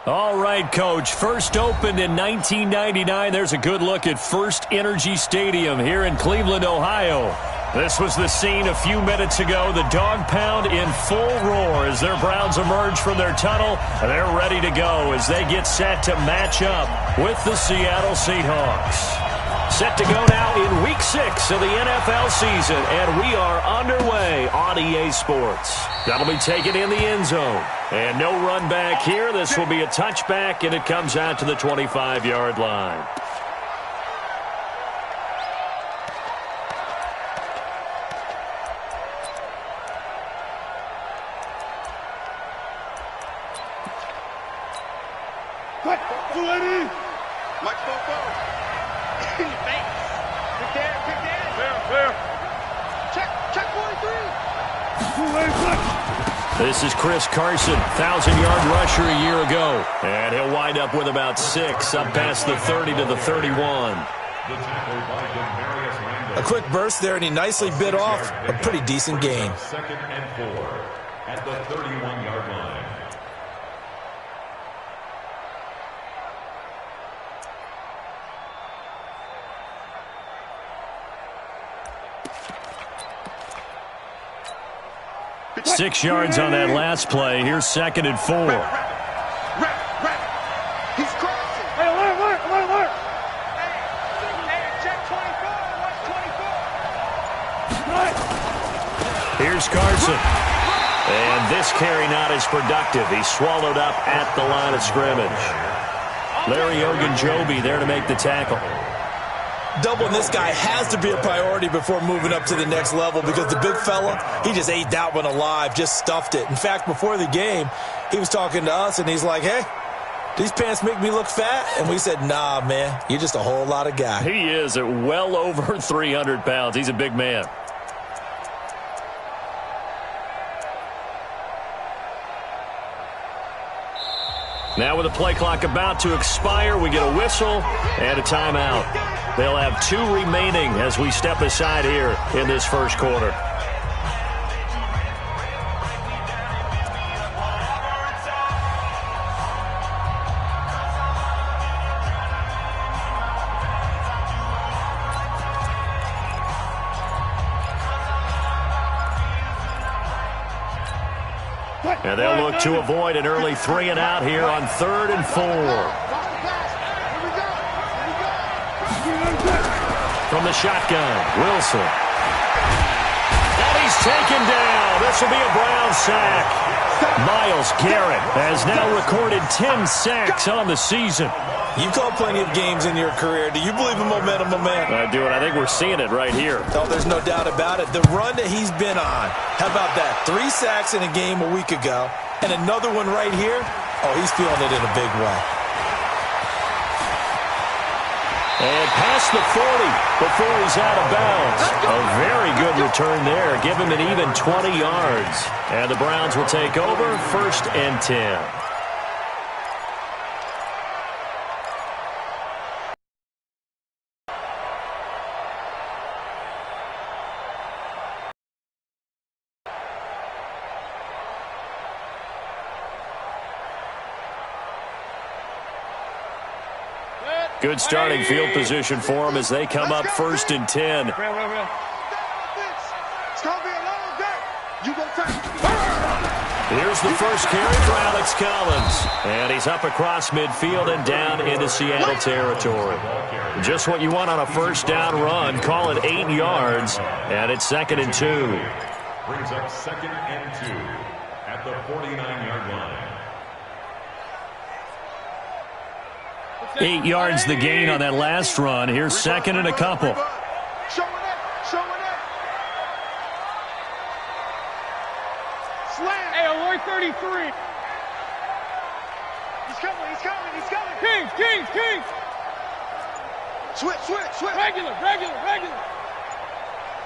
All right, Coach. First opened in 1999. There's a good look at First Energy Stadium here in Cleveland, Ohio. This was the scene a few minutes ago. The dog pound in full roar as their Browns emerge from their tunnel. They're ready to go as they get set to match up with the Seattle Seahawks. Set to go now in Week 6 of the NFL season, and we are underway on EA Sports. That'll be taken in the end zone. And no run back here. This will be a touchback, and it comes out to the 25-yard line. This is Chris Carson, 1,000-yard rusher a year ago. And he'll wind up with about 6, up past the 30 to the 31. A quick burst there, and he nicely bit off a pretty decent gain. 2nd and 4 at the 31-yard line. Six yards on that last play. Here's 2nd and 4. He's crossing. Hey, alert. Hey, check 24. Watch 24. Here's Carson. And this carry not as productive. He's swallowed up at the line of scrimmage. Larry Ogunjobi there to make the tackle. Doubling this guy has to be a priority before moving up to the next level because the big fella, he just ate that one alive, just stuffed it. In fact, before the game, he was talking to us, and he's like, hey, these pants make me look fat? And we said, nah, man, you're just a whole lot of guy. He is at well over 300 pounds. He's a big man. Now with the play clock about to expire, we get a whistle and a timeout. They'll have 2 remaining as we step aside here in this first quarter. And they'll look to avoid an early 3 and out here on 3rd and 4. From the shotgun, Wilson. And he's taken down. This will be a Brown sack. Myles Garrett has now recorded 10 sacks on the season. You've called plenty of games in your career. Do you believe in momentum, my man? I do, and I think we're seeing it right here. Oh, there's no doubt about it. The run that he's been on. How about that? 3 sacks in a game a week ago, and another one right here. Oh, he's feeling it in a big way. And past the 40 before he's out of bounds. A very good return there. Give him an even 20 yards. And the Browns will take over 1st and 10. Good starting field position for them as they come up 1st and 10. It's going to be a long day. You go take it. Here's the first carry for Alex Collins. And he's up across midfield and down into Seattle territory. Just what you want on a first down run. Call it 8 yards. And it's 2nd and 2. Brings up 2nd and 2 at the 49-yard line. 8 yards the gain on that last run. Here's 2nd and a couple. Showing it. Slam. Hey, alert 33. He's coming. Kings. Switch. Regular.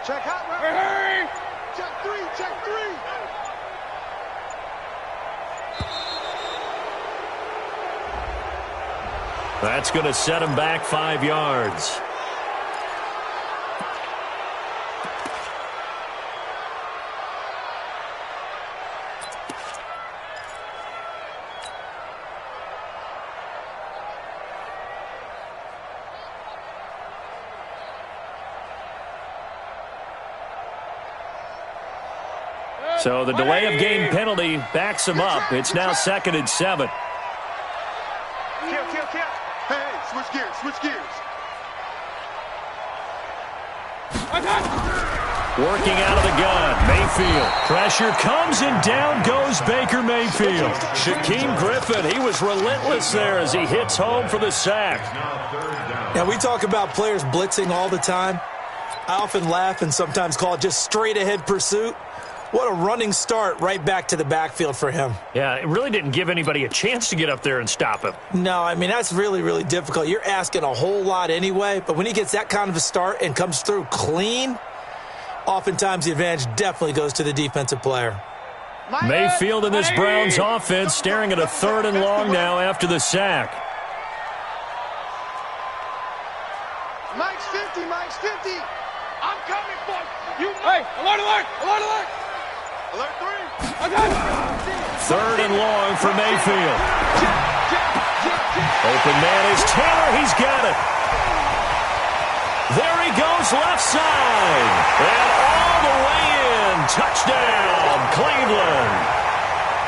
Check out, bro. Hurry. Check 3. That's going to set him back 5 yards. So the delay of game penalty backs him up. It's now 2nd and 7. Hey, switch gears, switch gears. Working out of the gun, Mayfield. Pressure comes and down goes Baker Mayfield. Shaquem Griffin, he was relentless there as he hits home for the sack. Now, we talk about players blitzing all the time. I often laugh and sometimes call it just straight-ahead pursuit. What a running start right back to the backfield for him. Yeah, it really didn't give anybody a chance to get up there and stop him. No, I mean, that's really, really difficult. You're asking a whole lot anyway, but when he gets that kind of a start and comes through clean, oftentimes the advantage definitely goes to the defensive player. Mayfield in this Browns offense staring at a 3rd and long now after the sack. Mike's 50, Mike's 50. I'm coming for you. Hey, alert, alert, alert, alert. Alert 3. I got it. 3rd and long for Mayfield. Open man is Taylor. He's got it. There he goes left side. And all the way in. Touchdown, Cleveland.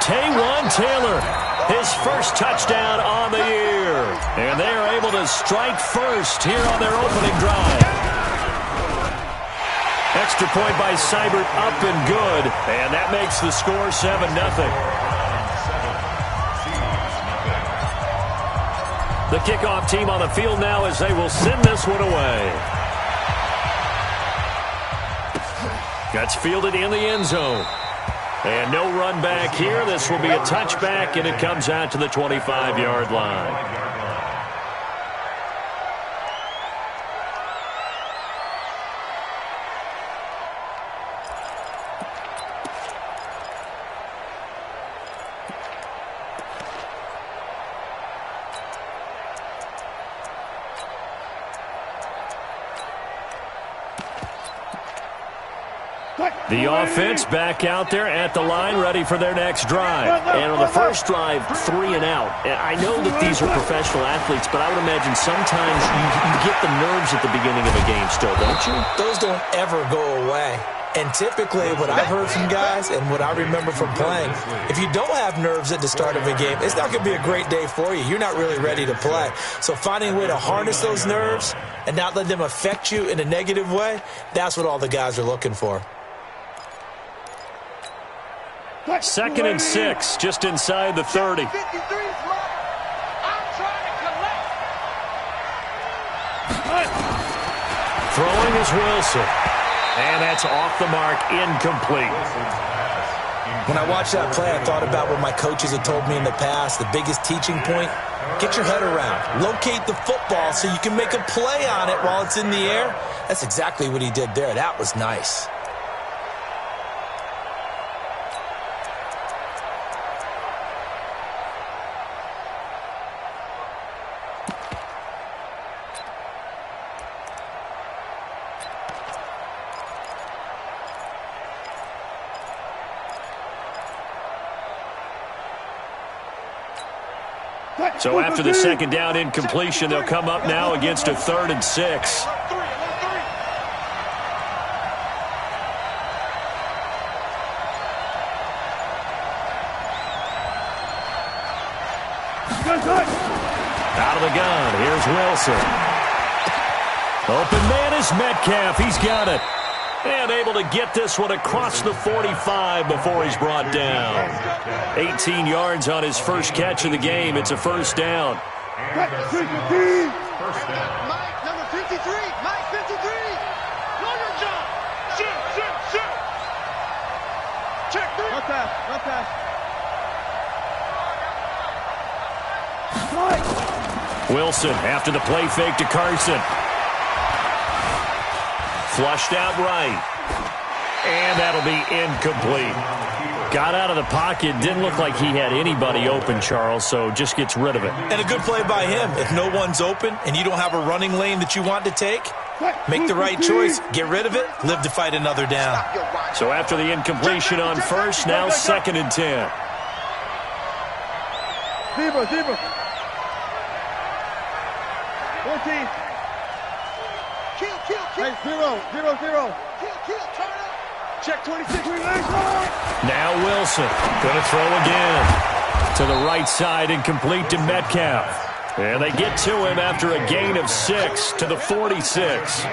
Taywan Taylor, his first touchdown on the year. And they are able to strike first here on their opening drive. Extra point by Seibert, up and good. And that makes the score 7-0. The kickoff team on the field now as they will send this one away. That's fielded in the end zone. And no run back here. This will be a touchback, and it comes out to the 25-yard line. The offense back out there at the line, ready for their next drive. And on the first drive, 3 and out. I know that these are professional athletes, but I would imagine sometimes you get the nerves at the beginning of a game still, don't you? Those don't ever go away. And typically what I've heard from guys and what I remember from playing, if you don't have nerves at the start of a game, it's not going to be a great day for you. You're not really ready to play. So finding a way to harness those nerves and not let them affect you in a negative way, that's what all the guys are looking for. 2nd and 6, just inside the 30. Throwing is Wilson. And that's off the mark, incomplete. When I watched that play, I thought about what my coaches had told me in the past. The biggest teaching point, get your head around. Locate the football so you can make a play on it while it's in the air. That's exactly what he did there. That was nice. So after the second down incompletion, they'll come up now against a 3rd and 6. Out of the gun, here's Wilson. Open man is Metcalf, he's got it. And able to get this one across the 45 before he's brought down. 18 yards on his first catch of the game. It's a first down. Mike, number 53. Mike, 53. Know your job. Shoot. Check 3. No pass. Wilson after the play fake to Carson. Flushed out right. And that'll be incomplete. Got out of the pocket. Didn't look like he had anybody open, Charles, so just gets rid of it. And a good play by him. If no one's open and you don't have a running lane that you want to take, make the right choice. Get rid of it. Live to fight another down. So after the incompletion on first, now 2nd and 10. Zebra. 14. Kill. Hey, 0. Kill, turn up. Check 26. Now Wilson going to throw again. To the right side and complete to Metcalf. And they get to him after a gain of 6 to the 46.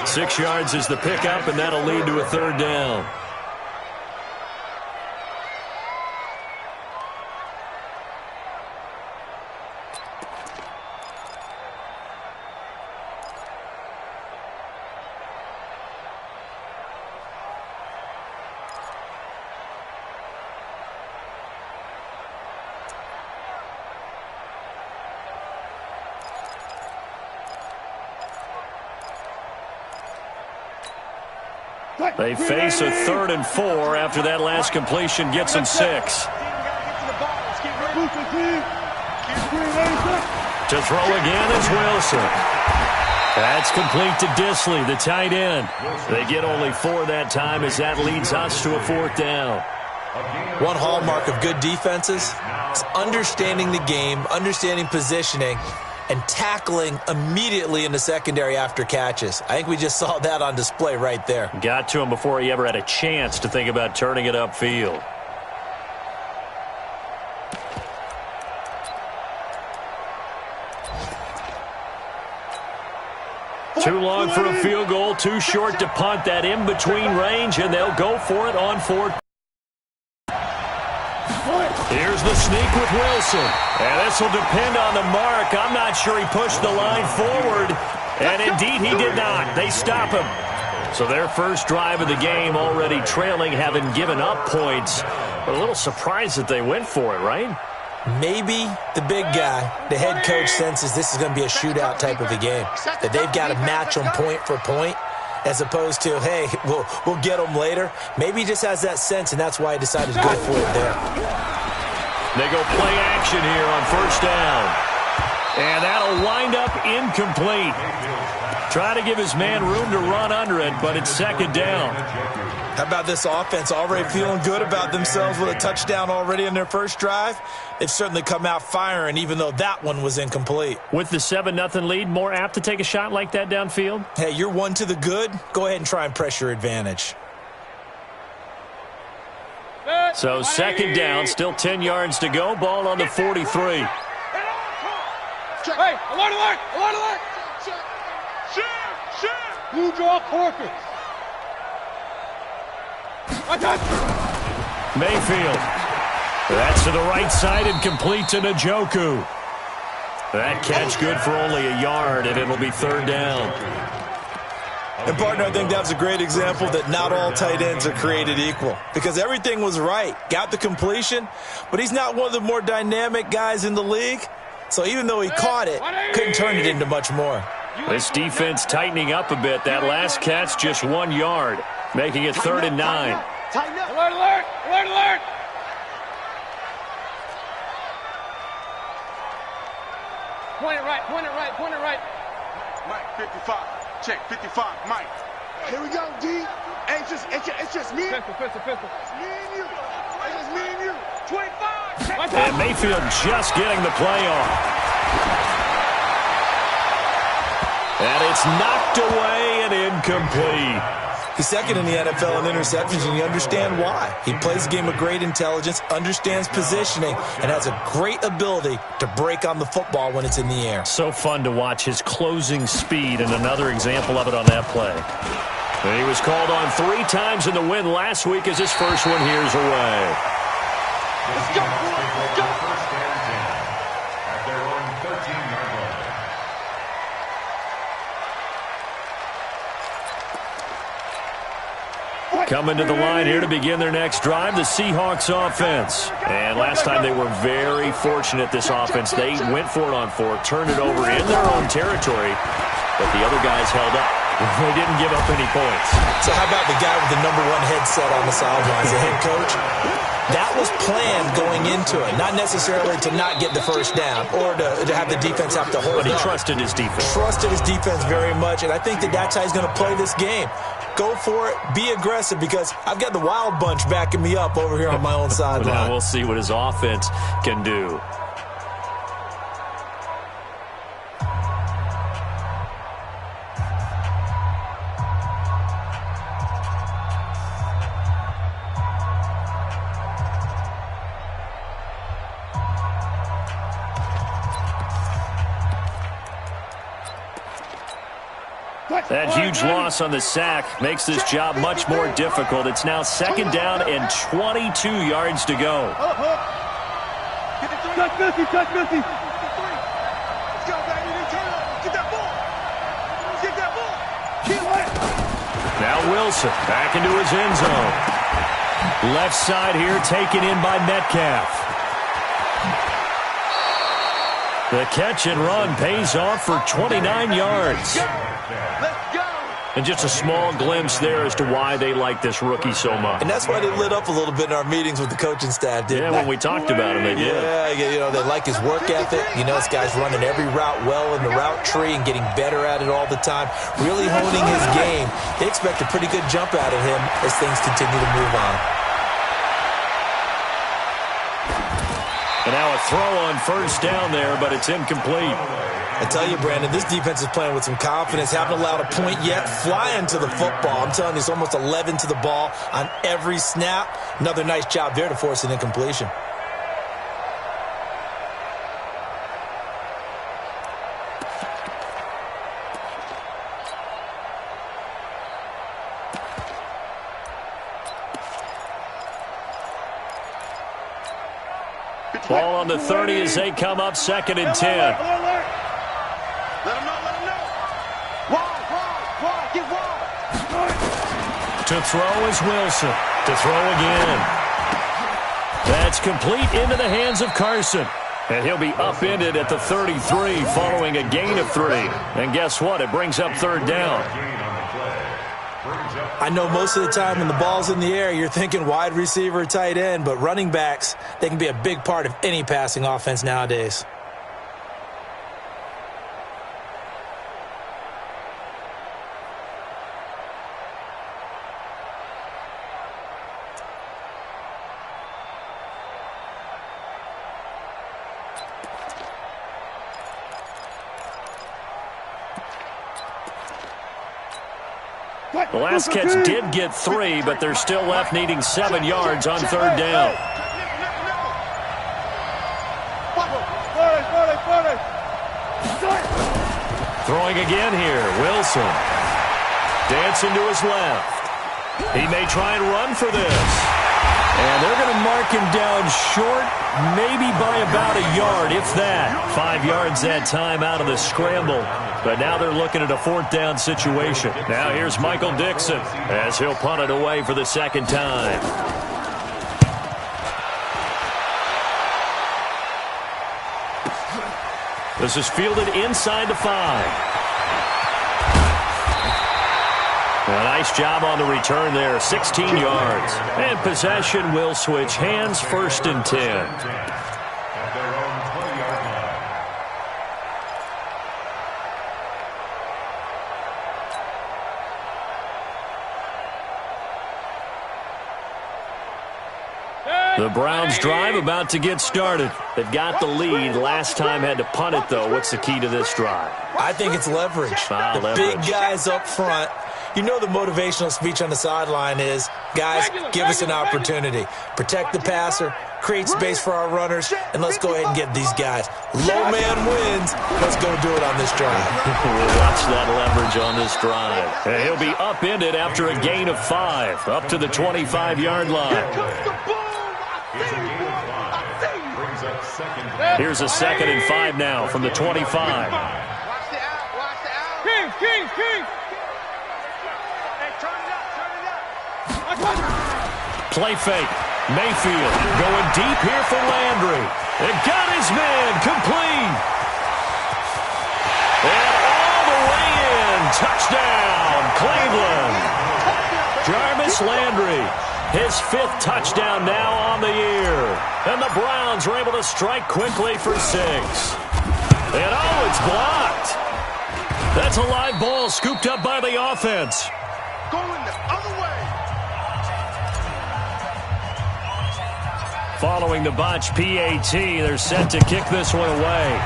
6 yards is the pickup, and that'll lead to a third down. They face a 3rd and 4 after that last completion gets them 6. To throw again is Wilson. That's complete to Disley, the tight end. They get only 4 that time as that leads us to a 4th down. One hallmark of good defenses is understanding the game, understanding positioning, and tackling immediately in the secondary after catches. I think we just saw that on display right there. Got to him before he ever had a chance to think about turning it upfield. Too long for a field goal, too short to punt. That in-between range, and they'll go for it on 4th. Here's the sneak with Wilson. And this will depend on the mark. I'm not sure he pushed the line forward. And indeed, he did not. They stop him. So their first drive of the game already trailing, having given up points. But a little surprised that they went for it, right? Maybe the big guy, the head coach, senses this is going to be a shootout type of a game. That they've got to match them point for point, as opposed to, hey, we'll get them later. Maybe he just has that sense, and that's why he decided to go for it there. They go play action here on 1st down. And that'll wind up incomplete. Try to give his man room to run under it, but it's 2nd down. How about this offense already feeling good about themselves with a touchdown already in their first drive? They've certainly come out firing, even though that one was incomplete. With the 7-0 lead, more apt to take a shot like that downfield? Hey, you're one to the good. Go ahead and try and press your advantage. So 2nd down, still 10 yards to go. Ball on the 43. Hey, alert, alert, alert, alert. Shit. Blue draw Corker. Mayfield. That's to the right side and complete to Njoku. That catch good for only a yard, and it'll be 3rd down. And, partner, I think that was a great example that not all tight ends are created equal, because everything was right. Got the completion, but he's not one of the more dynamic guys in the league. So even though he caught it, couldn't turn it into much more. This defense tightening up a bit. That last catch just 1 yard, making it 3rd and 9. Tighten up. Alert, alert, alert, alert. Point it right, point it right, point it right. Mike, 55. Check, 55, Mike. Here we go, D. Hey, it's just me. Pistol. It's me and you. It's just me and you. 25. And Mayfield just getting the play off. And it's knocked away and incomplete. He's 2nd in the NFL in interceptions, and you understand why. He plays a game with great intelligence, understands positioning, and has a great ability to break on the football when it's in the air. So fun to watch his closing speed, and another example of it on that play. And he was called on 3 times in the win last week as his first one here's away. Let's go, boys. Let's go. At their own 13-yard line. Coming to the line here to begin their next drive, the Seahawks offense. And last time they were very fortunate, this offense. They went for it on 4, turned it over in their own territory, but the other guys held up. They didn't give up any points. So how about the guy with the #1 headset on the sidelines, the head coach? That was planned going into it, not necessarily to not get the first down or to have the defense have to hold But he up. trusted his defense. Trusted his defense very much, and I think that's how he's going to play this game. Go for it, be aggressive, because I've got the wild bunch backing me up over here on my own sideline. Now we'll see what his offense can do. That huge loss on the sack makes this job much more difficult. It's now 2nd down and 22 yards to go. Touch Missy, touch Missy. Let's go, baby. Turn up. Get that ball. Get that ball. Now Wilson back into his end zone. Left side here taken in by Metcalf. The catch and run pays off for 29 yards. Let's go. And just a small glimpse there as to why they like this rookie so much. And that's why they lit up a little bit in our meetings with the coaching staff, didn't they? When we talked about him, they did. Yeah, they like his work ethic. This guy's running every route well in the route tree and getting better at it all the time, really honing his game. They expect a pretty good jump out of him as things continue to move on. And now a throw on 1st down there, but it's incomplete. I tell you, Brandon, this defense is playing with some confidence. Haven't allowed a point yet. Flying to the football. I'm telling you, it's almost 11 to the ball on every snap. Another nice job there to force an incompletion. Ball on the 30 as they come up 2nd and 10. Let him know, let him know. Wide, get wide. To throw is Wilson. To throw again. That's complete into the hands of Carson. And he'll be upended at the 33 following a gain of 3. And guess what? It brings up 3rd down. I know most of the time when the ball's in the air, you're thinking wide receiver, tight end, but running backs, they can be a big part of any passing offense nowadays. The last catch did get 3, but they're still left needing 7 yards on 3rd down. Throwing again here, Wilson. Dancing to his left. He may try and run for this. And they're going to mark him down short, maybe by about a yard, if that. 5 yards that time out of the scramble. But now they're looking at a 4th down situation. Now here's Michael Dixon as he'll punt it away for the 2nd time. This is fielded inside the 5. A nice job on the return there, 16 yards. And possession will switch hands, 1st and 10. The Browns drive about to get started. They've got the lead. Last time had to punt it, though. What's the key to this drive? I think it's leverage. Big guys up front. You know the motivational speech on the sideline is, guys, give us an opportunity. Protect the passer, create space for our runners, and let's go ahead and get these guys. Low man wins. Let's go do it on this drive. We'll watch that leverage on this drive. And he'll be upended after a gain of 5, up to the 25-yard line. Here's a 2nd and 5 now from the 25. Watch the out, King. Hey, turn it up. Play fake. Mayfield going deep here for Landry. It got his man complete. And all the way in. Touchdown, Cleveland. Jarvis Landry. His 5th touchdown now on the year. And the Browns are able to strike quickly for 6. And it's blocked. That's a live ball scooped up by the offense. Going the other way. Following the botch PAT, they're set to kick this one away.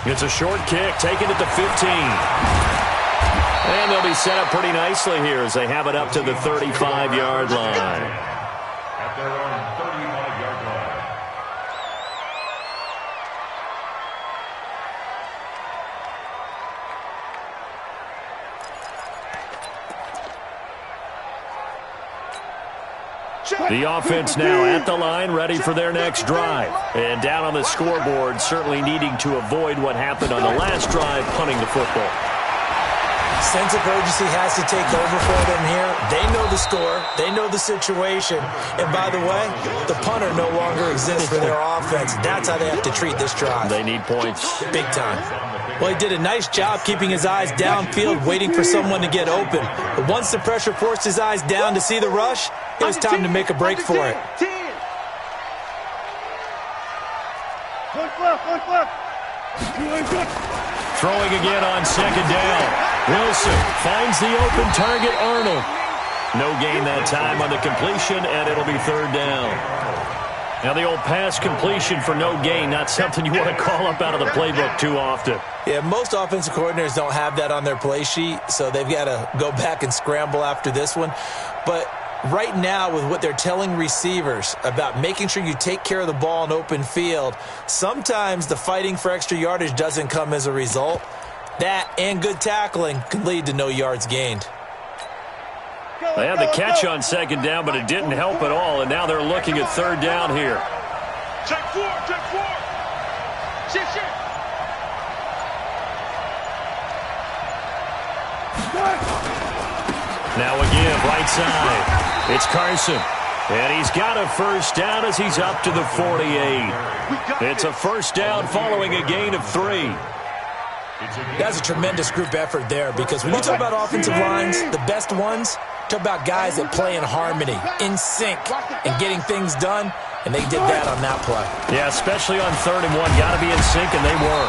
It's a short kick, taken at the 15. And they'll be set up pretty nicely here as they have it up to the 35-yard line. At their own 35-yard line. The offense now at the line, ready for their next drive. And down on the scoreboard, certainly needing to avoid what happened on the last drive, punting the football. Sense of urgency has to take over for them here. They know the score. They know the situation. And by the way, the punter no longer exists for their offense. That's how they have to treat this drive. They need points. Big time. Well, he did a nice job keeping his eyes downfield, waiting for someone to get open. But once the pressure forced his eyes down to see the rush, it was time to make a break for it. Throwing again on second down. Wilson finds the open target, Arnold. No gain that time on the completion, and it'll be third down. Now the old pass completion for no gain, not something you want to call up out of the playbook too often. Yeah, most offensive coordinators don't have that on their play sheet, so they've got to go back and scramble after this one. But right now, with what they're telling receivers about making sure you take care of the ball in open field, sometimes the fighting for extra yardage doesn't come as a result. That and good tackling can lead to no yards gained. They had the catch on second down, but it didn't help at all, and now they're looking at third down here. Check four, check four. Shit, shit. Now again, right side. It's Carson. And he's got a first down as he's up to the 48. It's a first down following a gain of 3. That's a tremendous group effort there, because when you talk about offensive lines, the best ones, talk about guys that play in harmony, in sync, and getting things done, and they did that on that play. Yeah, especially on 3rd and 1. Got to be in sync, and they were.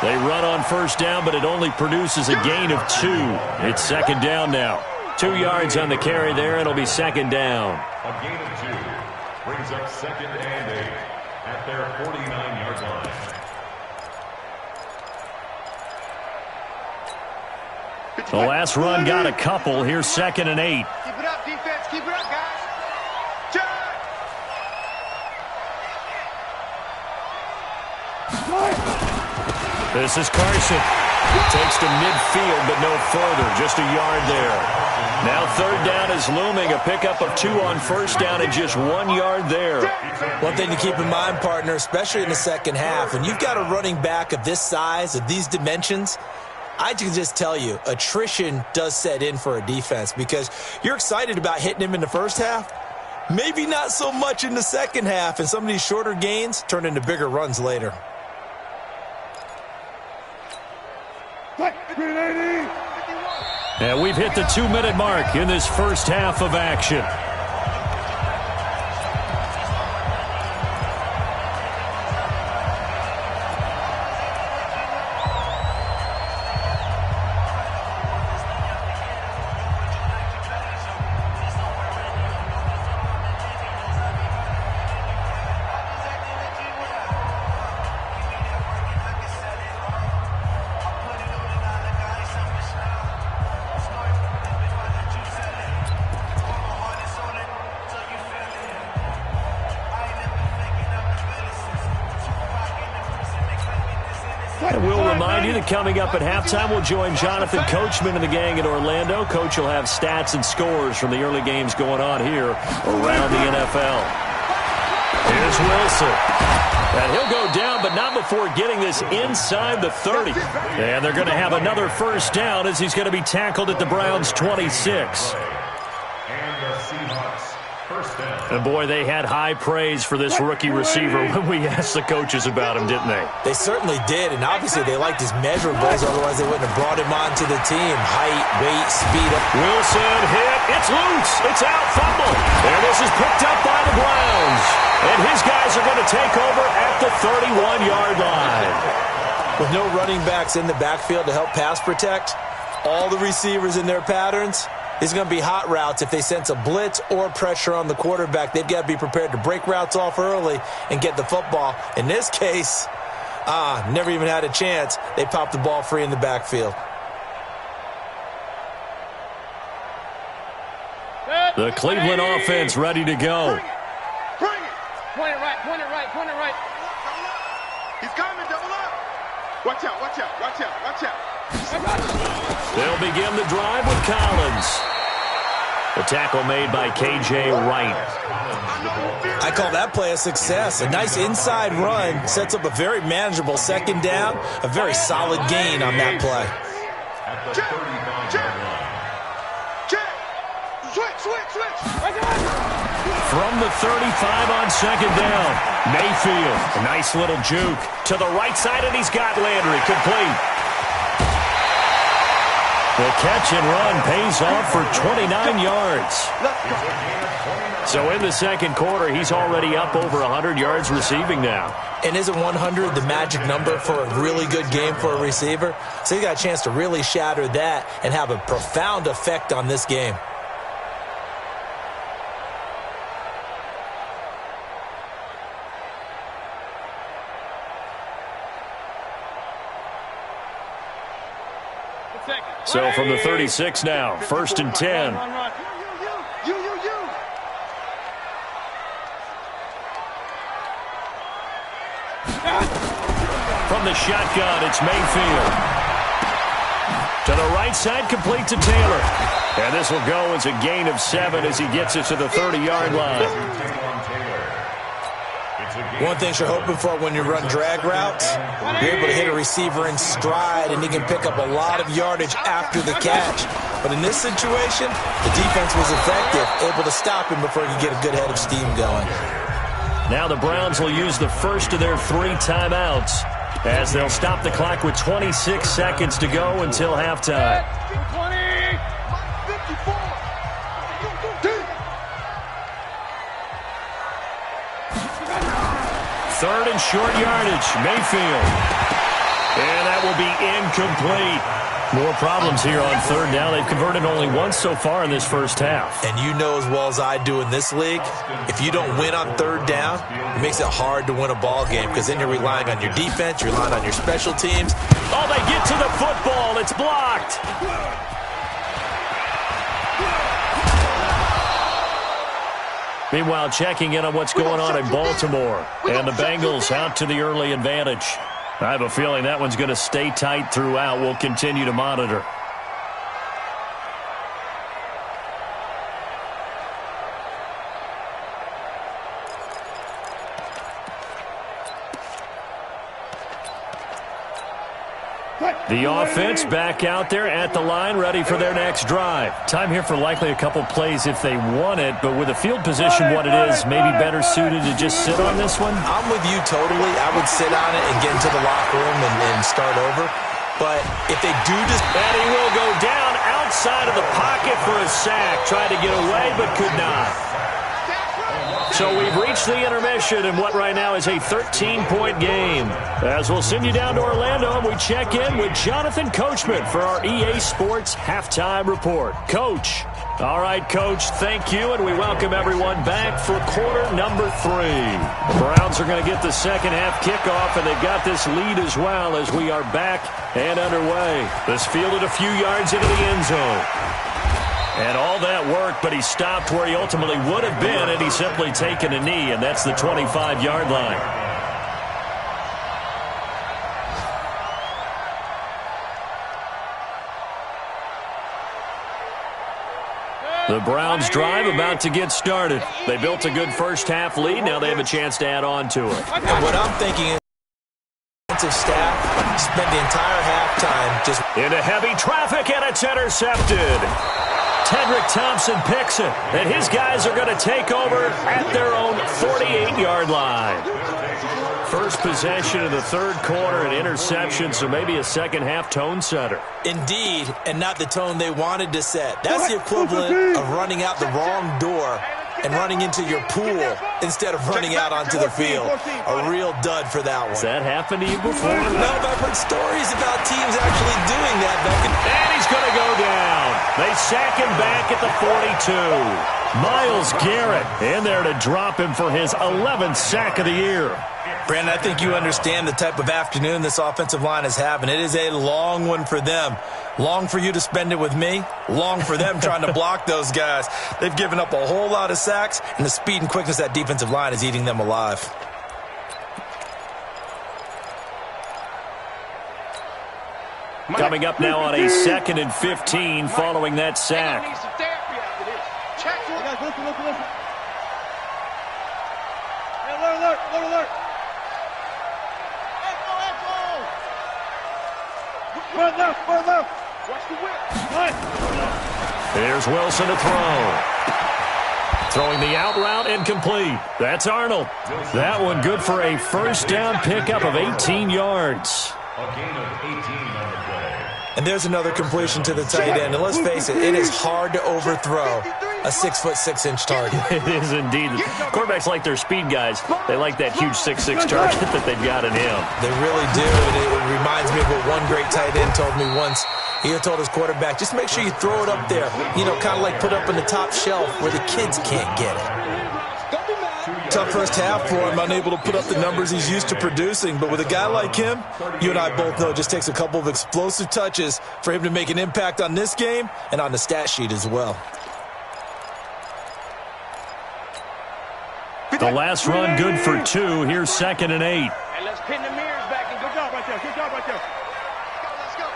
They run on first down, but it only produces a gain of 2. It's second down now. 2 yards on the carry there. It'll be second down. A gain of 2 brings up second and 8 at their 49-yard line. The last run got a couple. Here's second and 8. Keep it up, defense. Keep it up, guys. Check. This is Carson. Takes to midfield, but no further. Just a yard there. Now third down is looming. A pickup of 2 on first down and just 1 yard there. One thing to keep in mind, partner, especially in the second half, when you've got a running back of this size, of these dimensions, I can just tell you, attrition does set in for a defense, because you're excited about hitting him in the first half. Maybe not so much in the second half, and some of these shorter gains turn into bigger runs later. And we've hit the 2-minute mark in this first half of action. Coming up at halftime, we'll join Jonathan Coachman and the gang in Orlando. Coach will have stats and scores from the early games going on here around the NFL. Here's Wilson. And he'll go down, but not before getting this inside the 30. And they're going to have another first down as he's going to be tackled at the Browns' 26. And, boy, they had high praise for this rookie receiver when we asked the coaches about him, didn't they? They certainly did, and obviously they liked his measurables, otherwise they wouldn't have brought him onto the team. Height, weight, speed. Wilson hit. It's loose. It's out. Fumble. And this is picked up by the Browns. And his guys are going to take over at the 31-yard line. With no running backs in the backfield to help pass protect, all the receivers in their patterns, these are going to be hot routes. If they sense a blitz or pressure on the quarterback, they've got to be prepared to break routes off early and get the football. In this case, never even had a chance. They popped the ball free in the backfield. The Cleveland offense ready to go. Bring it. Point it right, point it right, point it right. He's coming, double up. Watch out, watch out, watch out, watch out. They'll begin the drive with Collins. The tackle made by K.J. Wright. I call that play a success. A nice inside run sets up a very manageable second down. A very solid gain on that play. Switch. From the 35 on second down, Mayfield, a nice little juke to the right side, and he's got Landry complete. The catch and run pays off for 29 yards. So in the second quarter, he's already up over 100 yards receiving now. And isn't 100 the magic number for a really good game for a receiver? So he got a chance to really shatter that and have a profound effect on this game. So from the 36 now, 1st and 10. From the shotgun, it's Mayfield. To the right side, complete to Taylor. And this will go as a gain of 7 as he gets it to the 30-yard line. One thing you're hoping for when you run drag routes, you're able to hit a receiver in stride, and he can pick up a lot of yardage after the catch. But in this situation, the defense was effective, able to stop him before he could get a good head of steam going. Now the Browns will use the first of their 3 timeouts as they'll stop the clock with 26 seconds to go until halftime. 3rd and short yardage, Mayfield. And that will be incomplete. More problems here on 3rd down. They've converted only once so far in this first half. And you know as well as I do in this league, if you don't win on 3rd down, it makes it hard to win a ball game because then you're relying on your defense, you're relying on your special teams. Oh, they get to the football. It's blocked. Meanwhile, checking in on what's going on in Baltimore. And the Bengals out to the early advantage. I have a feeling that one's going to stay tight throughout. We'll continue to monitor. The offense back out there at the line, ready for their next drive. Time here for likely a couple plays if they want it, but with the field position what it is, maybe better suited to just sit on this one? I'm with you totally. I would sit on it and get into the locker room and start over. But if they do just... And he will go down outside of the pocket for a sack. Tried to get away, but could not. So we've reached the intermission in what right now is a 13-point game. As we'll send you down to Orlando and we check in with Jonathan Coachman for our EA Sports Halftime Report. Coach. All right, Coach, thank you, and we welcome everyone back for quarter number 3. The Browns are going to get the second half kickoff, and they've got this lead as well as we are back and underway. This fielded a few yards into the end zone. And all that work, but he stopped where he ultimately would have been, and he's simply taken a knee, and that's the 25-yard line. The Browns drive about to get started. They built a good first-half lead. Now they have a chance to add on to it. And what I'm thinking is defensive staff spent the entire halftime just... Into heavy traffic, and it's intercepted. Tedrick Thompson picks it, and his guys are going to take over at their own 48-yard line. First possession of the 3rd quarter, an interception, so maybe a second-half tone setter. Indeed, and not the tone they wanted to set. That's the equivalent of running out the wrong door and running into your pool instead of running out onto the field. A real dud for that one. Has that happened to you before? No, but I've heard stories about teams actually doing that. And he's going to go down. They sack him back at the 42. Myles Garrett in there to drop him for his 11th sack of the year. Brandon, I think you understand the type of afternoon this offensive line is having. It is a long one for them. Long for you to spend it with me. Long for them trying to block those guys. They've given up a whole lot of sacks, and the speed and quickness of that defensive line is eating them alive. Coming up now on a 2nd and 15 following that sack. listen. Hey, alert. Echo. Run left. Watch the whip. Nice. Here's Wilson to throw. Throwing the out route incomplete. That's Arnold. That one good for a first down pickup of 18 yards. A gain of 18 on the play. And there's another completion to the tight end. And let's face it, it is hard to overthrow a 6'6" target. It is indeed. Quarterbacks like their speed guys. They like that huge 6'6" target that they've got in him. They really do. And it reminds me of what one great tight end told me once. He told his quarterback, just make sure you throw it up there. You know, kind of like put up in the top shelf where the kids can't get it. Tough first half for him, unable to put up the numbers he's used to producing. But with a guy like him, you and I both know it just takes a couple of explosive touches for him to make an impact on this game and on the stat sheet as well. The last run good for 2. Here's 2nd and 8. Hey, let's pin the mirrors back. And good job right there. Let's go.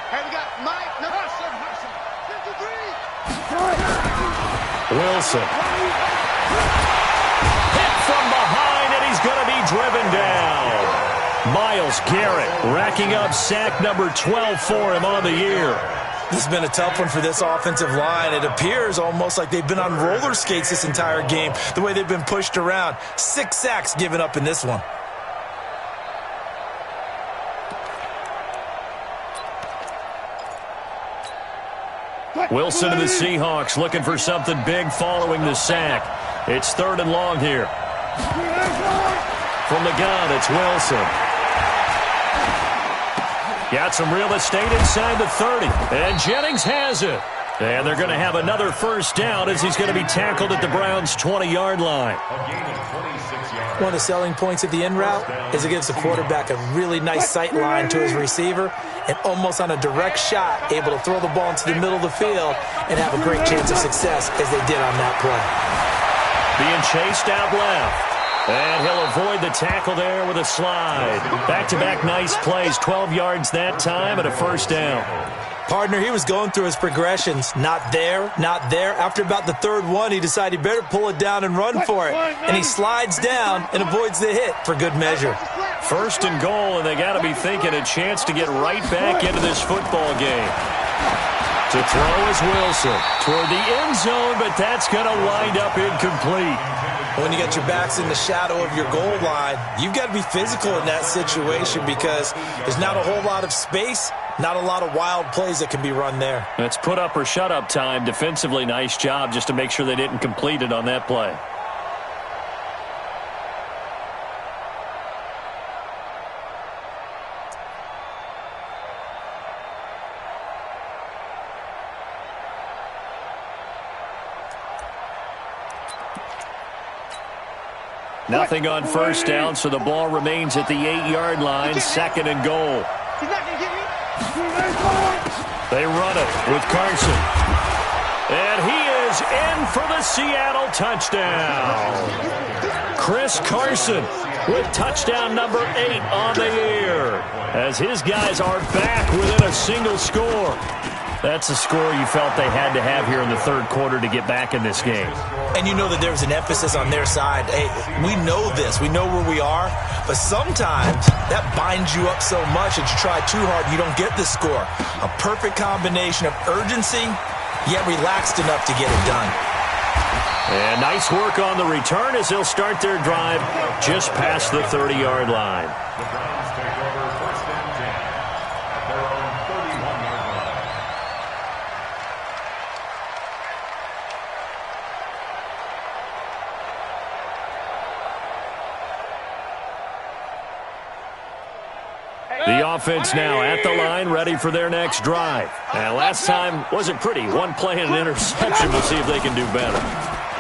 Hey, we got Mike. No, 53. Wilson. Hit from behind, and he's going to be driven down. Myles Garrett racking up sack number 12 for him on the year. This has been a tough one for this offensive line. It appears almost like they've been on roller skates this entire game, the way they've been pushed around. 6 sacks given up in this one. Wilson and the Seahawks looking for something big following the sack. It's 3rd and long here. From the gun, it's Wilson. Got some real estate inside the 30. And Jennings has it. And they're going to have another first down as he's going to be tackled at the Browns' 20-yard line. A gain of 26 yards. One of the selling points of the in route is it gives the quarterback a really nice sight line to his receiver and almost on a direct shot able to throw the ball into the middle of the field and have a great chance of success as they did on that play. Being chased out left. And he'll avoid the tackle there with a slide. Back-to-back nice plays, 12 yards that time and a first down. Partner, he was going through his progressions. Not there. After about the 3rd one, he decided he better pull it down and run for it. And he slides down and avoids the hit for good measure. 1st and goal, and they got to be thinking a chance to get right back into this football game. To throw is Wilson toward the end zone, but that's going to wind up incomplete. When you got your backs in the shadow of your goal line, you've got to be physical in that situation because there's not a whole lot of space, not a lot of wild plays that can be run there. It's put up or shut up time. Defensively, nice job just to make sure they didn't complete it on that play. Nothing on first down, so the ball remains at the 8-yard line, 2nd and goal. He's not going to get me. They run it with Carson. And he is in for the Seattle touchdown. Chris Carson with touchdown number 8 on the year as his guys are back within a single score. That's a score you felt they had to have here in the 3rd quarter to get back in this game. And you know that there's an emphasis on their side. Hey, we know this. We know where we are. But sometimes that binds you up so much that you try too hard and you don't get the score. A perfect combination of urgency, yet relaxed enough to get it done. And nice work on the return as they'll start their drive just past the 30-yard line. The Browns take over 1st and 10 at their own 31-yard line. The offense now at the line, ready for their next drive. And last time wasn't pretty. One play and an interception. We'll see if they can do better.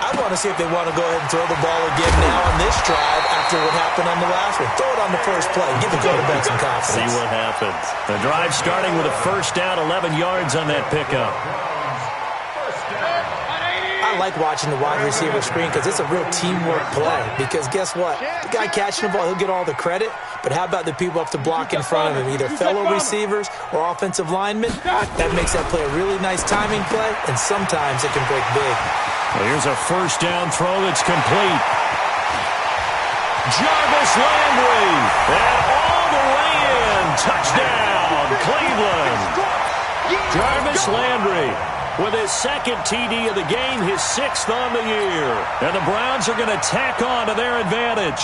I want to see if they want to go ahead and throw the ball again now on this drive after what happened on the last one. Throw it on the first play. Give the quarterback some confidence. See what happens. The drive starting with a first down, 11 yards on that pickup. I like watching the wide receiver screen because it's a real teamwork play. Because guess what? The guy catching the ball, he'll get all the credit. But how about the people up to block in front of him, either fellow receivers or offensive linemen? That makes that play a really nice timing play, and sometimes it can break big. Well, here's a first down throw that's complete. Jarvis Landry, and all the way in. Touchdown, Cleveland. Jarvis Landry with his second TD of the game, his 6th on the year. And the Browns are going to tack on to their advantage.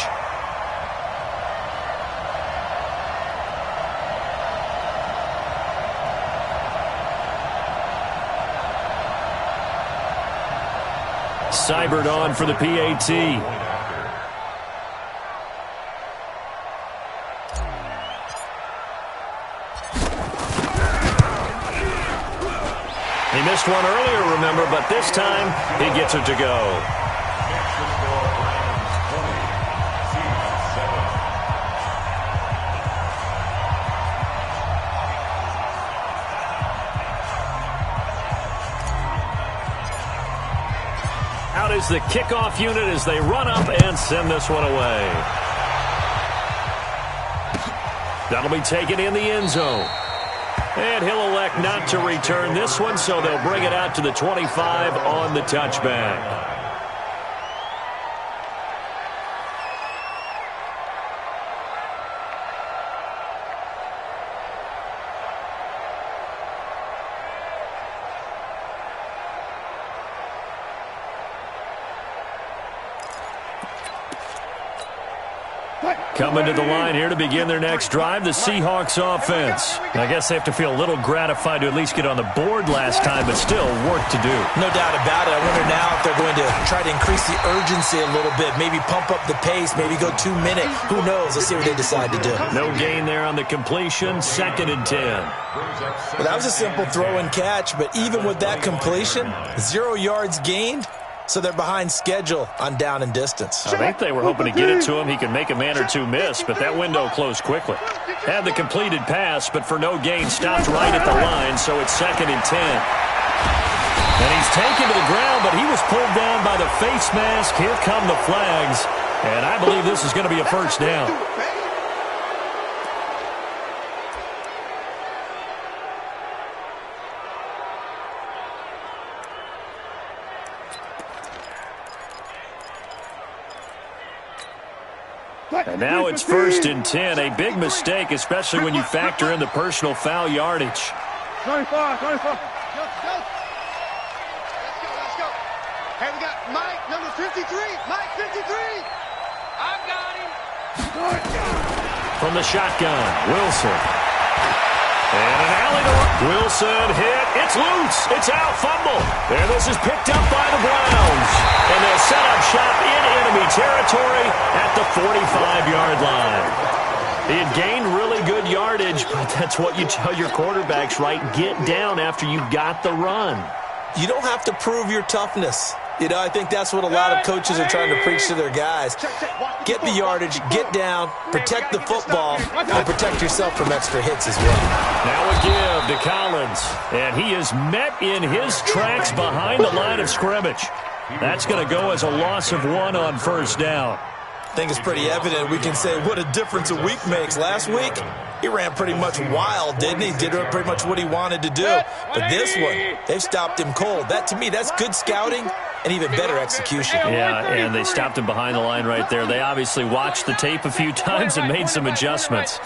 Seibert on for the PAT. He missed one earlier, remember, but this time he gets it to go. Out is the kickoff unit as they run up and send this one away. That'll be taken in the end zone. And he'll elect not to return this one, so they'll bring it out to the 25 on the touchback. Coming to the line here to begin their next drive, the Seahawks offense. I guess they have to feel a little gratified to at least get on the board last time, but still work to do. No doubt about it. I wonder now if they're going to try to increase the urgency a little bit, maybe pump up the pace, maybe go 2 minutes. Who knows? Let's see what they decide to do. No gain there on the completion, 2nd and 10. Well, that was a simple throw and catch, but even with that completion, 0 yards gained. So they're behind schedule on down and distance. I think they were hoping to get it to him. He could make a man or two miss, but that window closed quickly. Had the completed pass, but for no gain, stopped right at the line, so it's 2nd and 10. And he's taken to the ground, but he was pulled down by the face mask. Here come the flags, and I believe this is going to be a first down. And now it's 1st and 10. A big mistake, especially when you factor in the personal foul yardage. 25. Let's go. Hey, we got Mike, number 53. Mike, 53. I've got him. From the shotgun, Wilson. And an alley to Wilson hit. It's loose. It's out. Fumble. And this is picked up by the Browns. And they'll set up shop in enemy territory at the 45-yard line. He had gained really good yardage, but that's what you tell your quarterbacks, right? Get down after you've got the run. You don't have to prove your toughness. You know, I think that's what a lot of coaches are trying to preach to their guys. Get the yardage, get down, protect the football, and protect yourself from extra hits as well. Now a give to Collins, and he is met in his tracks behind the line of scrimmage. That's going to go as a loss of 1 on 1st down. I think it's pretty evident. We can say what a difference a week makes. Last week, he ran pretty much wild, didn't he? Did pretty much what he wanted to do. But this one, they've stopped him cold. That, to me, that's good scouting and even better execution. Yeah, and they stopped him behind the line right there. They obviously watched the tape a few times and made some adjustments.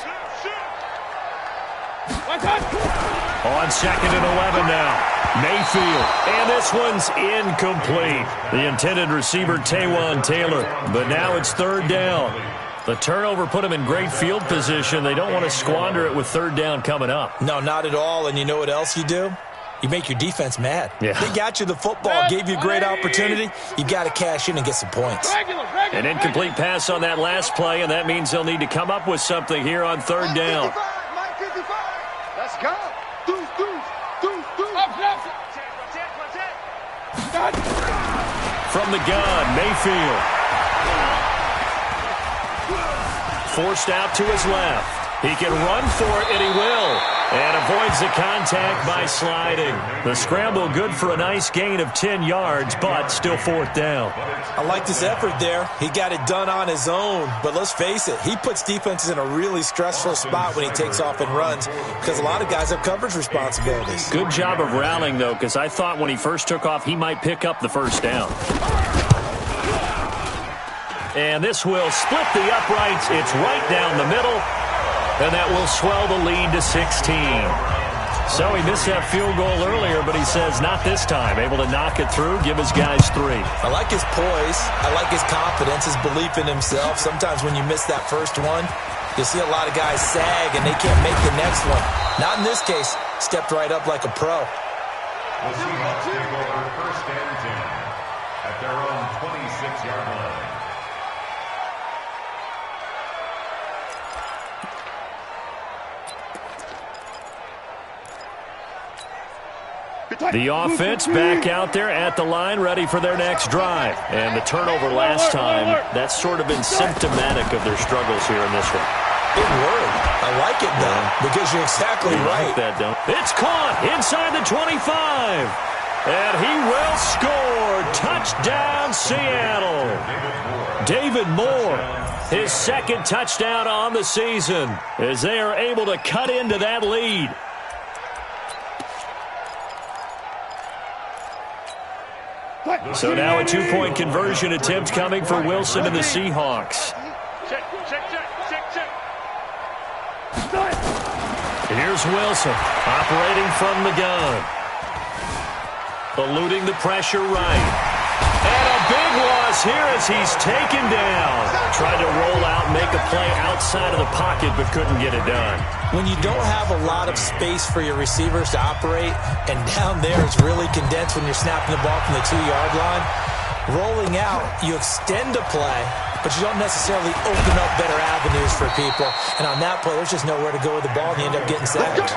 On 2nd and 11 now. Mayfield, and this one's incomplete. The intended receiver, Taywan Taylor, but now it's 3rd down. The turnover put them in great field position. They don't want to squander it with 3rd down coming up. No, not at all, and you know what else you do? You make your defense mad. Yeah. They got you the football, gave you a great opportunity. You got to cash in and get some points. An incomplete pass on that last play, and that means they'll need to come up with something here on 3rd down. Mike 55. Let's go. Deuce. From the gun, Mayfield. Forced out to his left. He can run for it, and he will. And avoids the contact by sliding. The scramble good for a nice gain of 10 yards, but still fourth down. I like this effort there. He got it done on his own. But let's face it, he puts defenses in a really stressful spot when he takes off and runs because a lot of guys have coverage responsibilities. Good job of rallying, though, because I thought when he first took off, he might pick up the first down. And this will split the uprights. It's right down the middle. And that will swell the lead to 16. So he missed that field goal earlier, but he says not this time. Able to knock it through, give his guys 3. I like his poise. I like his confidence, his belief in himself. Sometimes when you miss that first one, you see a lot of guys sag and they can't make the next one. Not in this case. Stepped right up like a pro. The Seahawks take over first and 10 at their own 26-yard line. The offense back out there at the line, ready for their next drive. And the turnover last time, that's sort of been symptomatic of their struggles here in this one. Big word. I like it, though, because you're exactly right. Like that, don't. It's caught inside the 25. And he will score. Touchdown, Seattle. David Moore, his second touchdown on the season, as they are able to cut into that lead. So now a two-point conversion attempt coming for Wilson and the Seahawks. Check. Here's Wilson, operating from the gun. Eluding the pressure right. And a big loss here as he's taken down. Tried to roll out, make a play outside of the pocket, but couldn't get it done. When you don't have a lot of space for your receivers to operate, and down there it's really condensed when you're snapping the ball from the 2-yard line, rolling out, you extend a play, but you don't necessarily open up better avenues for people. And on that play, there's just nowhere to go with the ball, and you end up getting sacked. The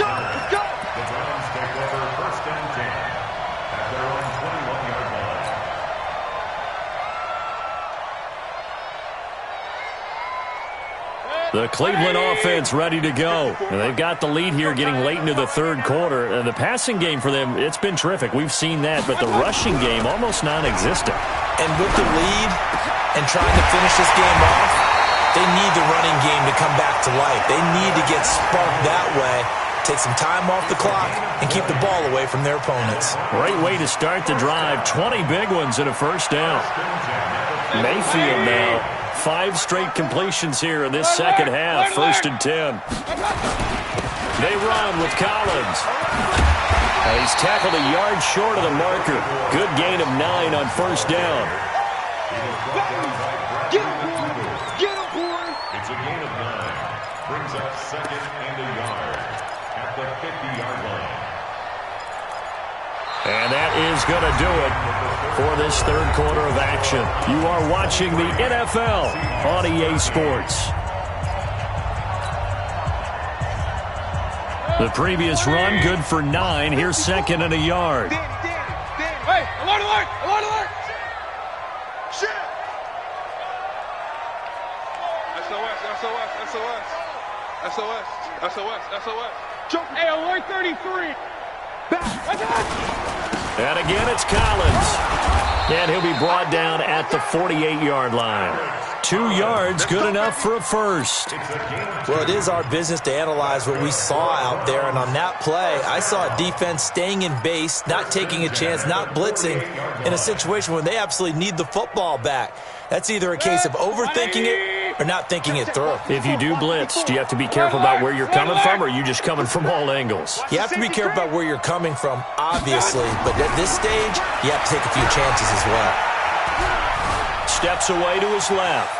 Browns take over first and 10 at their own 21-yard line. The Cleveland offense ready to go. And they've got the lead here getting late into the third quarter. The passing game for them, it's been terrific. We've seen that, but the rushing game almost non-existent. And with the lead and trying to finish this game off, they need the running game to come back to life. They need to get sparked that way, take some time off the clock, and keep the ball away from their opponents. Great way to start the drive. 20 big ones and a first down. Mayfield now. 5 straight completions here in this second half. First and 10. They run with Collins. And he's tackled a yard short of the marker. Good gain of 9 on first down. Get him, boy. It's a gain of 9. Brings up second and a yard at the 50-yard line. And that is going to do it for this third quarter of action. You are watching the NFL on EA Sports. The previous run good for 9. Here's second and a yard. Hey, alert! Shit! SOS. Choke. Hey, alert 33. And again, it's Collins. And he'll be brought down at the 48-yard line. 2 yards, good enough for a first. Well, it is our business to analyze what we saw out there, and on that play, I saw a defense staying in base, not taking a chance, not blitzing, in a situation where they absolutely need the football back. That's either a case of overthinking it or not thinking it through. If you do blitz, do you have to be careful about where you're coming from, or are you just coming from all angles? You have to be careful about where you're coming from, obviously, but at this stage, you have to take a few chances as well. Steps away to his left.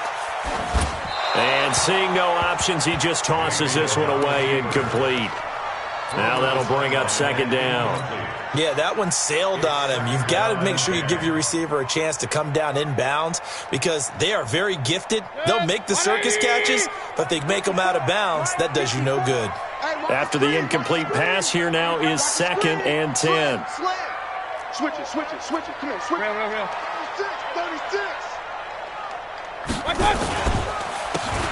And seeing no options, he just tosses this one away incomplete. Now that'll bring up second down. Yeah, that one sailed on him. You've got to make sure you give your receiver a chance to come down inbounds because they are very gifted. They'll make the circus catches, but they make them out of bounds. That does you no good. After the incomplete pass, here now is second and 10. Switch it. Come on, switch it. Real. 36.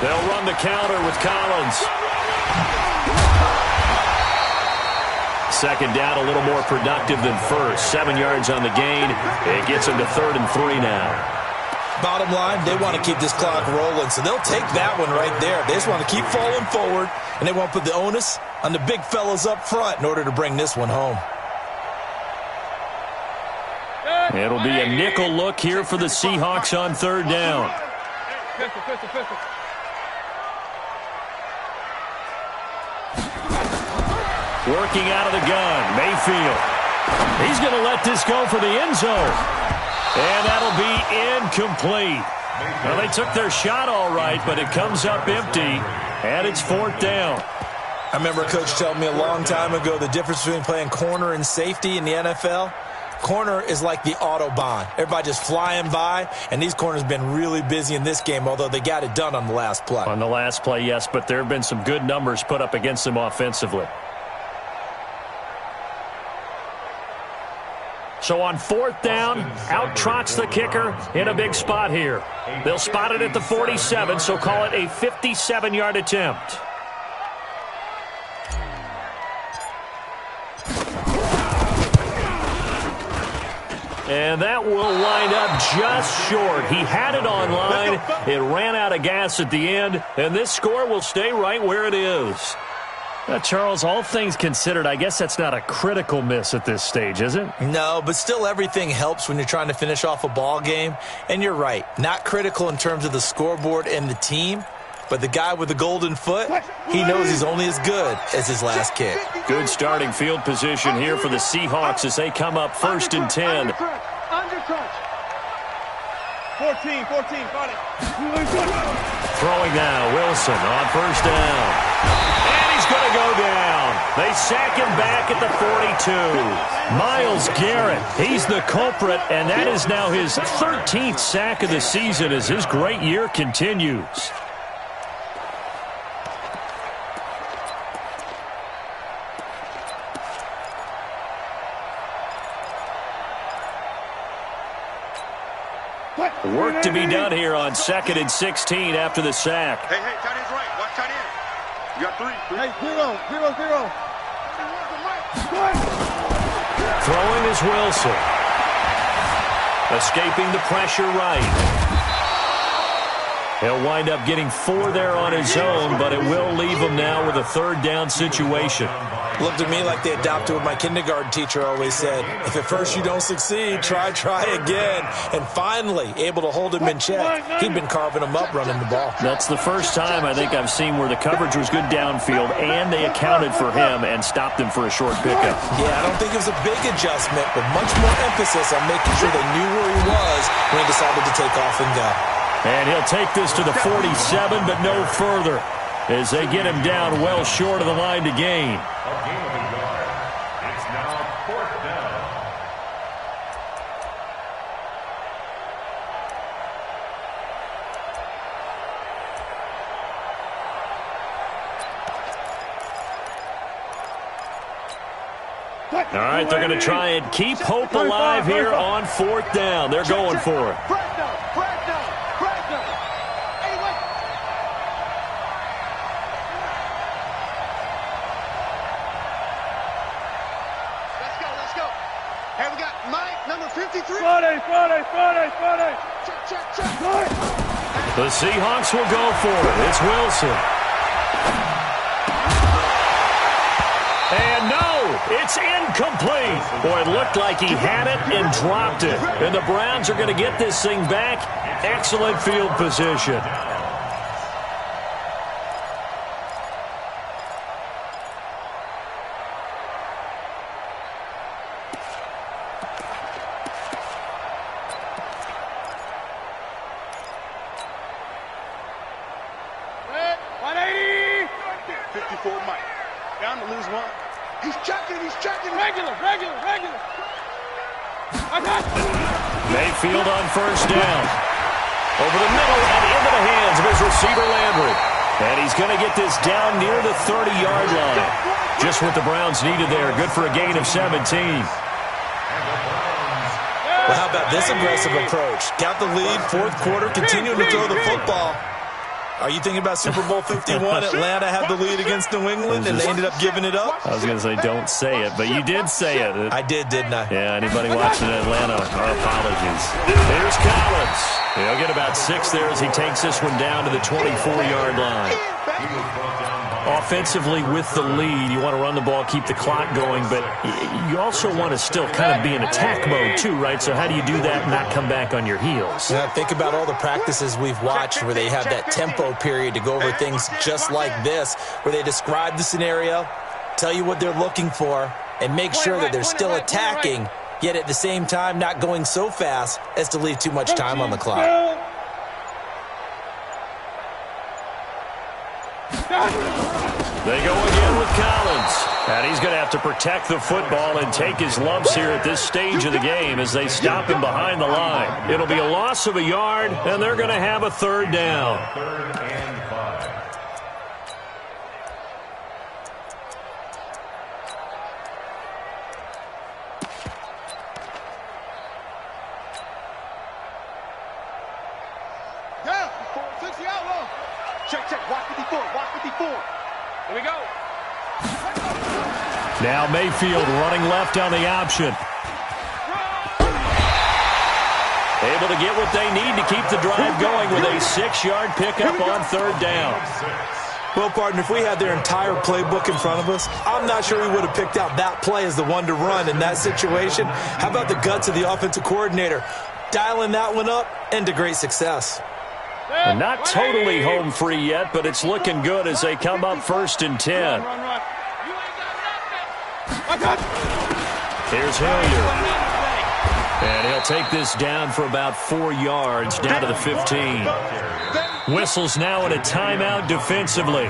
They'll run the counter with Collins. second down a little more productive than first. 7 yards on the gain. It gets them to 3rd and 3 now. Bottom line, they want to keep this clock rolling, so they'll take that one right there. They just want to keep falling forward, and they want to put the onus on the big fellas up front in order to bring this one home. It'll be a nickel look here for the Seahawks on 3rd down. Working out of the gun, Mayfield. He's going to let this go for the end zone. And that'll be incomplete. Well, they took their shot all right, but it comes up empty, and it's 4th down. I remember a coach telling me a long time ago the difference between playing corner and safety in the NFL. Corner is like the Autobahn. Everybody just flying by, and these corners have been really busy in this game, although they got it done on the last play. On the last play, yes, but there have been some good numbers put up against them offensively. So on 4th down, out trots the kicker in a big spot here. They'll spot it at the 47, so call it a 57-yard attempt. And that will wind up just short. He had it on line. It ran out of gas at the end, and this score will stay right where it is. Charles, all things considered, I guess that's not a critical miss at this stage, is it? No, but still everything helps when you're trying to finish off a ball game. And you're right, not critical in terms of the scoreboard and the team, but the guy with the golden foot, he knows he's only as good as his last kick. Good starting field position here for the Seahawks as they come up 1st and 10. Undercrunch. 14, got it. Throwing now, Wilson on 1st down. He's going to go down. They sack him back at the 42. Myles Garrett, he's the culprit, and that is now his 13th sack of the season as his great year continues. Work to be done here on 2nd and 16 after the sack. Hey, tight end's right. Watch tight end. You got 3. Hey, 0. Throwing is Wilson. Escaping the pressure right. He'll wind up getting 4 there on his own, but it will leave him now with a 3rd down situation. Looked at me like they adopted what my kindergarten teacher always said. If at first you don't succeed, try again. And finally, able to hold him in check. He'd been carving him up running the ball. That's the first time I think I've seen where the coverage was good downfield and they accounted for him and stopped him for a short pickup. Yeah, I don't think it was a big adjustment, but much more emphasis on making sure they knew where he was when he decided to take off and go. And he'll take this to the 47, but no further as they get him down well short of the line to gain. It's now 4th down. All right, they're going to try and keep hope alive here on 4th down. They're going for it. The Seahawks will go for it. It's Wilson. And no, it's incomplete. Boy, it looked like he had it and dropped it. And the Browns are going to get this thing back. Excellent field position. Mayfield on 1st down. Over the middle and into the hands of his receiver, Landry. And he's going to get this down near the 30-yard line. Just what the Browns needed there. Good for a gain of 17. Well, how about this aggressive approach? Got the lead, 4th quarter, continuing to throw the football. Are you thinking about Super Bowl 51? Atlanta had the lead against New England, and they ended up giving it up? I was going to say don't say it, but you did say it. I did, didn't I? Yeah, anybody watching in Atlanta, our apologies. Here's Collins. He'll get about 6 there as he takes this one down to the 24-yard line. Offensively with the lead, you want to run the ball, keep the clock going, but you also want to still kind of be in attack mode too, right? So how do you do that and not come back on your heels? Yeah, think about all the practices we've watched where they have that tempo period to go over things just like this, where they describe the scenario, tell you what they're looking for, and make sure that they're still attacking, yet at the same time not going so fast as to leave too much time on the clock. They go again with Collins. And he's going to have to protect the football and take his lumps here at this stage of the game as they stop him behind the line. It'll be a loss of a yard, and they're going to have a 3rd down. 3rd and 5. Yeah, 60 out low. Check, watch 54, watch 54. Here we go. Now Mayfield running left on the option. Able to get what they need to keep the drive going with a 6-yard pickup on 3rd down. Well, partner, if we had their entire playbook in front of us, I'm not sure we would have picked out that play as the one to run in that situation. How about the guts of the offensive coordinator? Dialing that one up into great success. And not totally home free yet, but it's looking good as they come up 1st and 10. Here's Hilliard. And he'll take this down for about 4 yards down to the 15. Whistles now in a timeout defensively.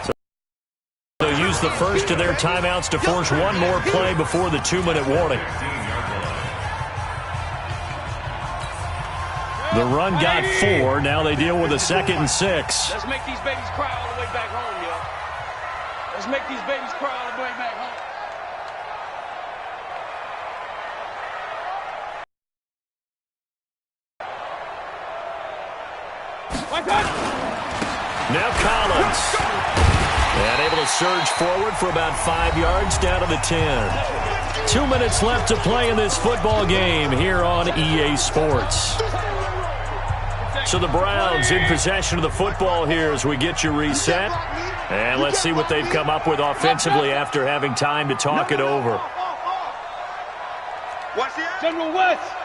So they'll use the first of their timeouts to force one more play before the 2-minute warning. The run got 4. Now they deal with a 2nd and 6. Let's make these babies cry all the way back home, yo. Let's make these babies cry all the way back home. Now Collins. And able to surge forward for about 5 yards down to the 10. 2 minutes left to play in this football game here on EA Sports. So the Browns in possession of the football here as we get you reset. And let's see what they've come up with offensively after having time to talk it over. Watch the General West.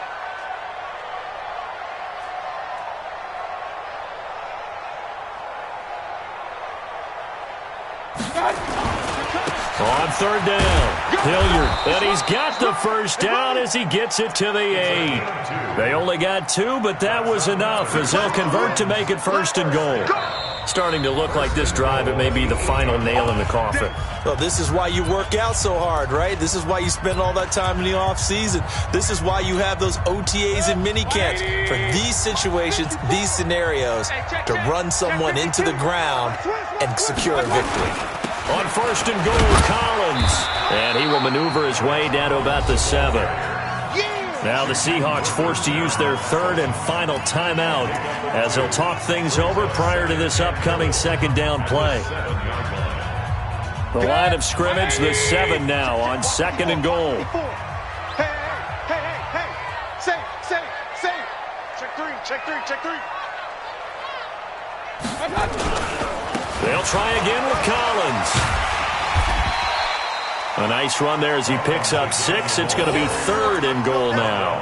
On 3rd down, Hilliard, and he's got the 1st down as he gets it to the 8. They only got 2, but that was enough as they'll convert to make it 1st and goal. Starting to look like this drive, it may be the final nail in the coffin. Well, this is why you work out so hard, right? This is why you spend all that time in the offseason. This is why you have those OTAs and mini camps for these situations, these scenarios, to run someone into the ground and secure a victory. On 1st and goal, Collins. And he will maneuver his way down to about the 7. Now the Seahawks forced to use their 3rd and final timeout as they'll talk things over prior to this upcoming 2nd down play. The line of scrimmage, the 7 now on 2nd and goal. Hey. Say. Check three. They'll try again with Collins. A nice run there as he picks up 6. It's going to be 3rd and goal now.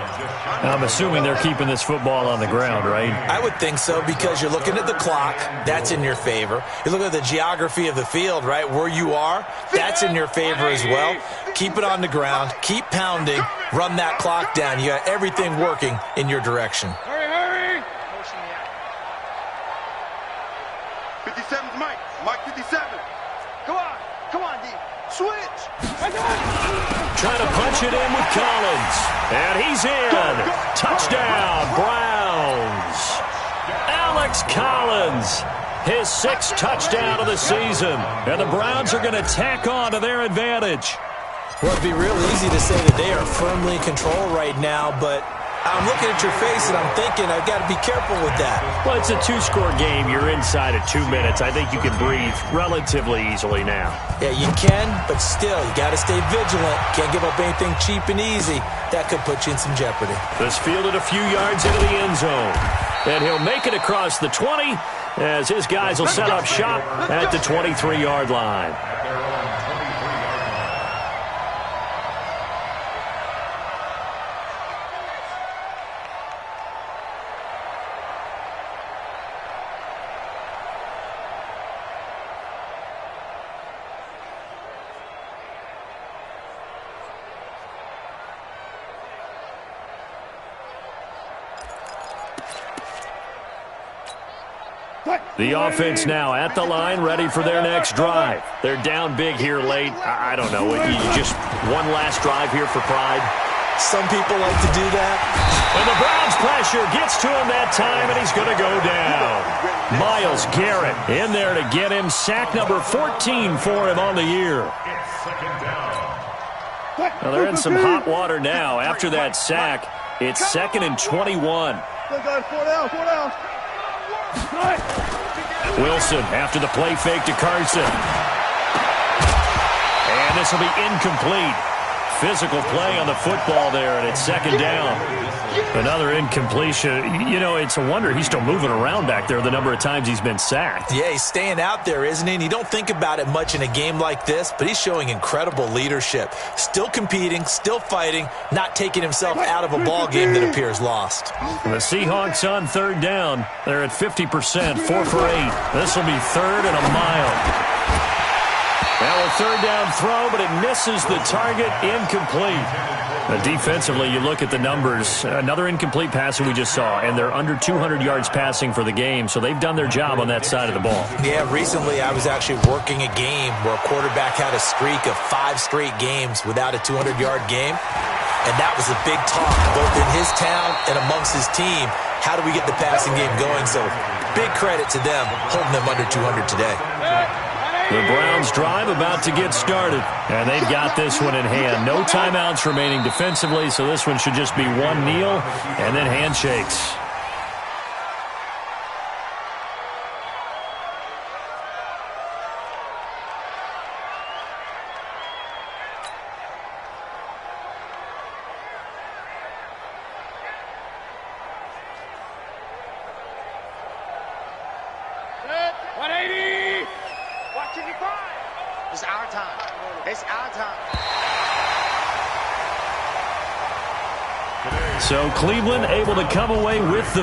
I'm assuming they're keeping this football on the ground, right? I would think so because you're looking at the clock. That's in your favor. You look at the geography of the field, right, where you are. That's in your favor as well. Keep it on the ground. Keep pounding. Run that clock down. You got everything working in your direction. Hurry. 57's Mike. Mike 57. Come on, D. Switch. Trying to punch it in with Collins. And he's in. Touchdown, Browns. Alex Collins, his 6th touchdown of the season. And the Browns are going to tack on to their advantage. Well, it'd be real easy to say that they are firmly in control right now, but I'm looking at your face, and I'm thinking I've got to be careful with that. Well, it's a two-score game. You're inside of 2 minutes. I think you can breathe relatively easily now. Yeah, you can, but still, you got to stay vigilant. Can't give up anything cheap and easy. That could put you in some jeopardy. This fielded a few yards into the end zone. And he'll make it across the 20 as his guys will set up shop at the 23-yard line. The offense now at the line, ready for their next drive. They're down big here late. I don't know. Just one last drive here for pride. Some people like to do that. And the Browns pressure gets to him that time, and he's going to go down. Myles Garrett in there to get him. Sack number 14 for him on the year. Well, they're in some hot water now. After that sack, it's 2nd and 21. Wilson after the play fake to Carson. And this will be incomplete. Physical play on the football there, and it's 2nd down. Another incompletion. You know, it's a wonder he's still moving around back there the number of times he's been sacked. Yeah, he's staying out there, isn't he? And you don't think about it much in a game like this, but he's showing incredible leadership. Still competing, still fighting, not taking himself out of a ball game that appears lost. The Seahawks on 3rd down. They're at 50%, 4 for 8. This will be 3rd and a mile. Now a 3rd down throw, but it misses the target, incomplete. Defensively, you look at the numbers. Another incomplete pass that we just saw, and they're under 200 yards passing for the game, so they've done their job on that side of the ball. Yeah, recently I was actually working a game where a quarterback had a streak of 5 straight games without a 200-yard game, and that was a big talk, both in his town and amongst his team. How do we get the passing game going? So big credit to them, holding them under 200 today. The Browns drive about to get started, and they've got this one in hand. No timeouts remaining defensively, so this one should just be one kneel and then handshakes. It's our time. It's our time. So Cleveland able to come away with the